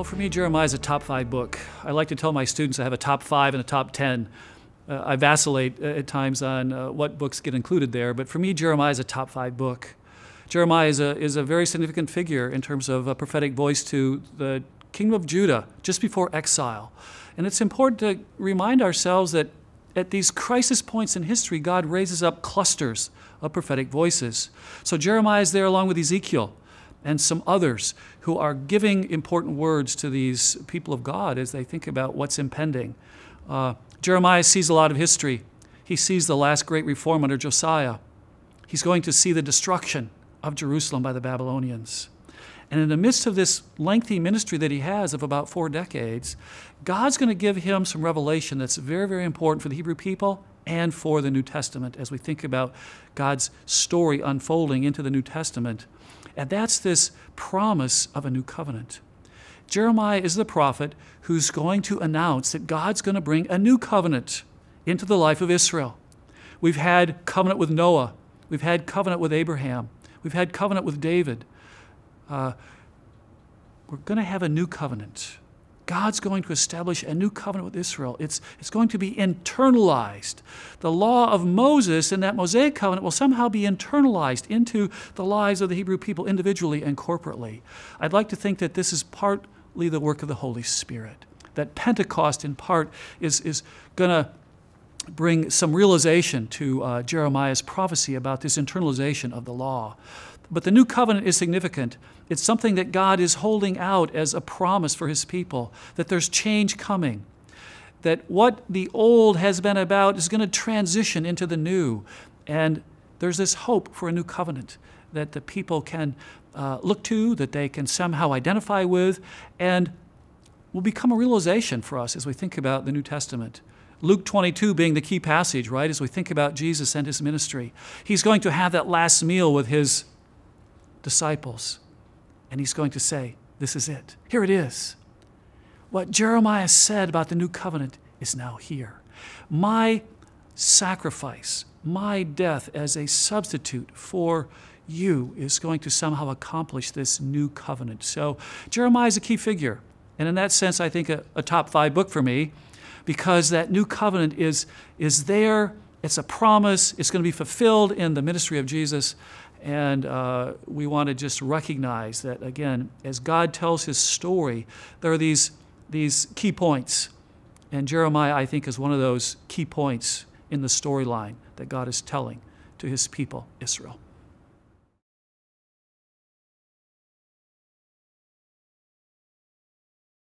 Well, for me, Jeremiah is a top 5 book. I like to tell my students I have a top 5 and a top 10. I vacillate at times on what books get included there, but for me, Jeremiah is a top 5 book. Jeremiah is a very significant figure in terms of a prophetic voice to the kingdom of Judah just before exile. And it's important to remind ourselves that at these crisis points in history, God raises up clusters of prophetic voices. So Jeremiah is there along with Ezekiel and some others who are giving important words to these people of God as they think about what's impending. Jeremiah sees a lot of history. He sees the last great reform under Josiah. He's going to see the destruction of Jerusalem by the Babylonians. And in the midst of this lengthy ministry that he has of about 4 decades, God's going to give him some revelation that's very, very important for the Hebrew people and for the New Testament as we think about God's story unfolding into the New Testament. And that's this promise of a new covenant. Jeremiah is the prophet who's going to announce that God's going to bring a new covenant into the life of Israel. We've had covenant with Noah. We've had covenant with Abraham. We've had covenant with David. We're going to have a new covenant. God's going to establish a new covenant with Israel. It's going to be internalized. The law of Moses in that Mosaic covenant will somehow be internalized into the lives of the Hebrew people individually and corporately. I'd like to think that this is partly the work of the Holy Spirit, that Pentecost in part is going to bring some realization to Jeremiah's prophecy about this internalization of the law. But the new covenant is significant. It's something that God is holding out as a promise for his people, that there's change coming, that what the old has been about is going to transition into the new. And there's this hope for a new covenant that the people can look to, that they can somehow identify with, and will become a realization for us as we think about the New Testament. Luke 22 being the key passage, right, as we think about Jesus and his ministry. He's going to have that last meal with his disciples, and he's going to say, this is it. Here it is. What Jeremiah said about the new covenant is now here. My sacrifice, my death as a substitute for you is going to somehow accomplish this new covenant. So Jeremiah is a key figure, and in that sense, I think a top 5 book for me, because that new covenant is there. It's a promise. It's going to be fulfilled in the ministry of Jesus. And we want to just recognize that, again, as God tells his story, there are these key points. And Jeremiah, I think, is one of those key points in the storyline that God is telling to his people, Israel.